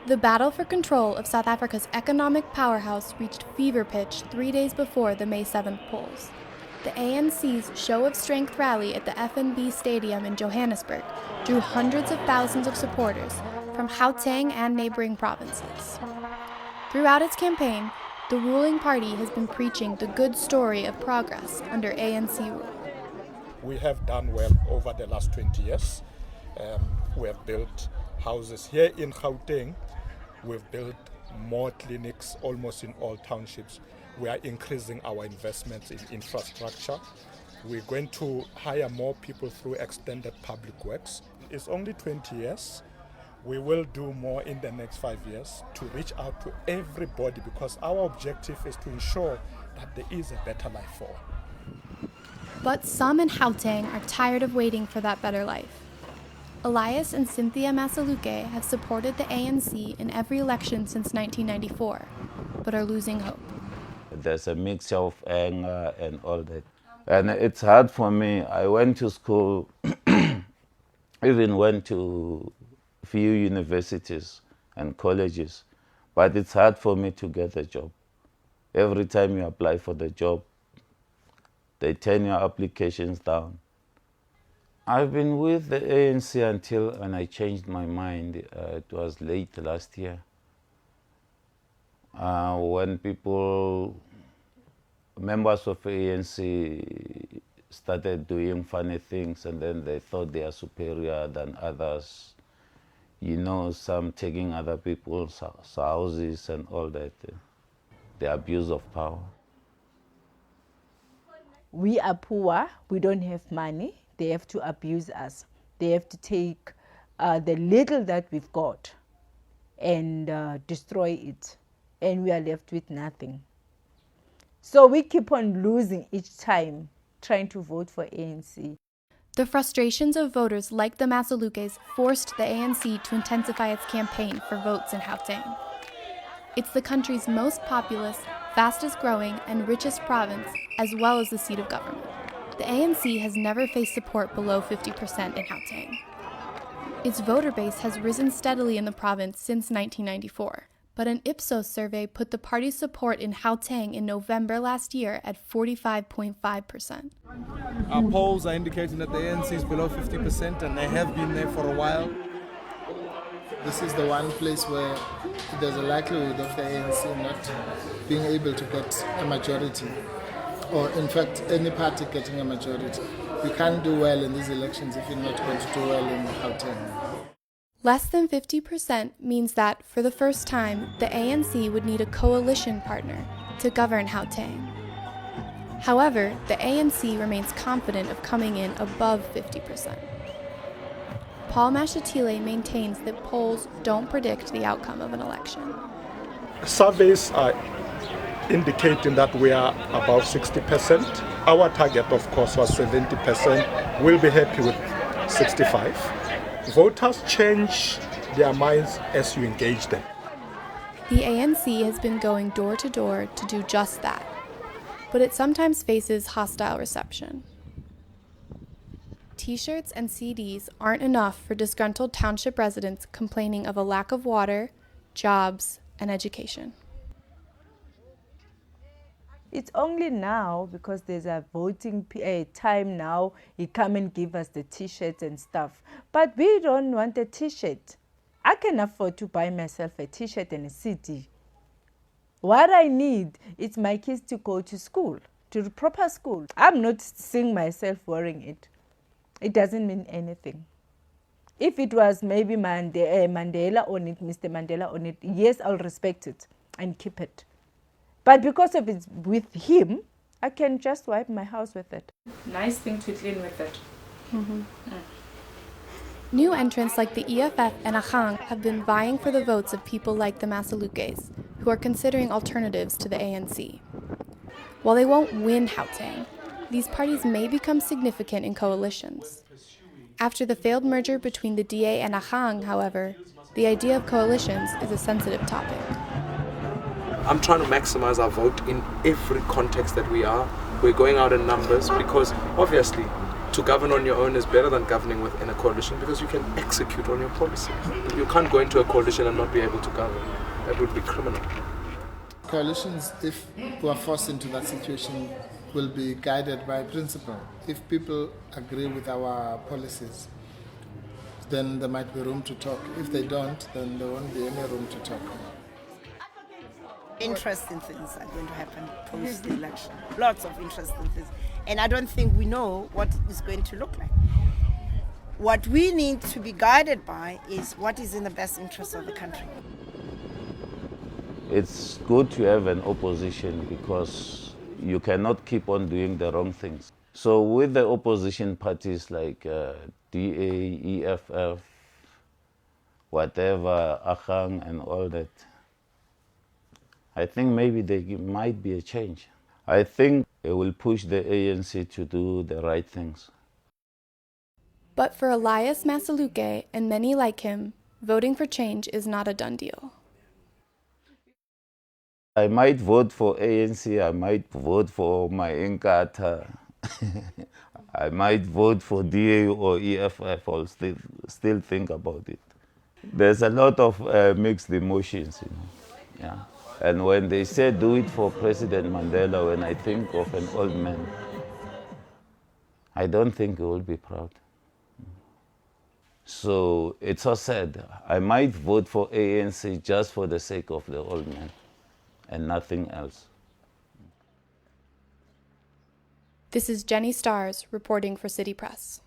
The battle for control of South Africa's economic powerhouse reached fever pitch 3 days before the May 7th polls. The ANC's Show of Strength rally at the FNB Stadium in Johannesburg drew hundreds of thousands of supporters from Gauteng and neighboring provinces. Throughout its campaign, the ruling party has been preaching the good story of progress under ANC rule. We have done well over the last 20 years. We have built houses here in Gauteng. We've built more clinics almost in all townships. We are increasing our investments in infrastructure. We're going to hire more people through extended public works. It's only 20 years. We will do more in the next 5 years to reach out to everybody, because our objective is to ensure that there is a better life for all. But some in Gauteng are tired of waiting for that better life. Elias and Cynthia Masaluke have supported the ANC in every election since 1994, but are losing hope. There's a mixture of anger and all that. And it's hard for me. I went to school, even went to few universities and colleges, but it's hard for me to get a job. Every time you apply for the job, they turn your applications down. I've been with the ANC until when I changed my mind. It was late last year. When members of the ANC started doing funny things, and then they thought they are superior than others. You know, some taking other people's houses and all that. The abuse of power. We are poor, we don't have money. They have to abuse us. They have to take the little that we've got and destroy it. And we are left with nothing. So we keep on losing each time trying to vote for ANC. The frustrations of voters like the Masalukes forced the ANC to intensify its campaign for votes in Gauteng. It's the country's most populous, fastest growing, and richest province, as well as the seat of government. The ANC has never faced support below 50% in Gauteng. Its voter base has risen steadily in the province since 1994, but an Ipsos survey put the party's support in Gauteng in November last year at 45.5%. Our polls are indicating that the ANC is below 50%, and they have been there for a while. This is the one place where there's a likelihood of the ANC not being able to get a majority, or in fact any party getting a majority. We can't do well in these elections if you're not going to do well in Gauteng. Less than 50% means that, for the first time, the ANC would need a coalition partner to govern Gauteng. However, the ANC remains confident of coming in above 50%. Paul Mashatile maintains that polls don't predict the outcome of an election. Surveys are indicating that we are above 60%. Our target, of course, was 70%. We'll be happy with 65%. Voters change their minds as you engage them. The ANC has been going door to door to do just that, but it sometimes faces hostile reception. T-shirts and CDs aren't enough for disgruntled township residents complaining of a lack of water, jobs, and education. It's only now, because there's a voting time now, you come and give us the T-shirts and stuff. But we don't want a T-shirt. I can afford to buy myself a T-shirt and a CD. What I need is my kids to go to school, to the proper school. I'm not seeing myself wearing it. It doesn't mean anything. If it was maybe Mandela on it, Mr. Mandela on it, yes, I'll respect it and keep it. But because of it's with him, I can just wipe my house with it. Nice thing to clean with it. Mm-hmm. New entrants like the EFF and Ahang have been vying for the votes of people like the Masalukes, who are considering alternatives to the ANC. While they won't win Gauteng, these parties may become significant in coalitions. After the failed merger between the DA and Ahang, however, the idea of coalitions is a sensitive topic. I'm trying to maximize our vote in every context that we are. We're going out in numbers because obviously to govern on your own is better than governing within a coalition because you can execute on your policies. You can't go into a coalition and not be able to govern. That would be criminal. Coalitions, if we are forced into that situation, will be guided by principle. If people agree with our policies, then there might be room to talk. If they don't, then there won't be any room to talk. Interesting things are going to happen post the election. Lots of interesting things. And I don't think we know what it's going to look like. What we need to be guided by is what is in the best interest of the country. It's good to have an opposition because you cannot keep on doing the wrong things. So with the opposition parties like DA, EFF, whatever, Agang and all that, I think maybe there might be a change. I think it will push the ANC to do the right things. But for Elias Masaluke and many like him, voting for change is not a done deal. I might vote for ANC, I might vote for my Inkatha, I might vote for DA or EFF, I'll still think about it. There's a lot of mixed emotions, yeah. And when they say do it for President Mandela, when I think of an old man, I don't think he will be proud. So it's so sad. I might vote for ANC just for the sake of the old man and nothing else. This is Jenny Stars reporting for City Press.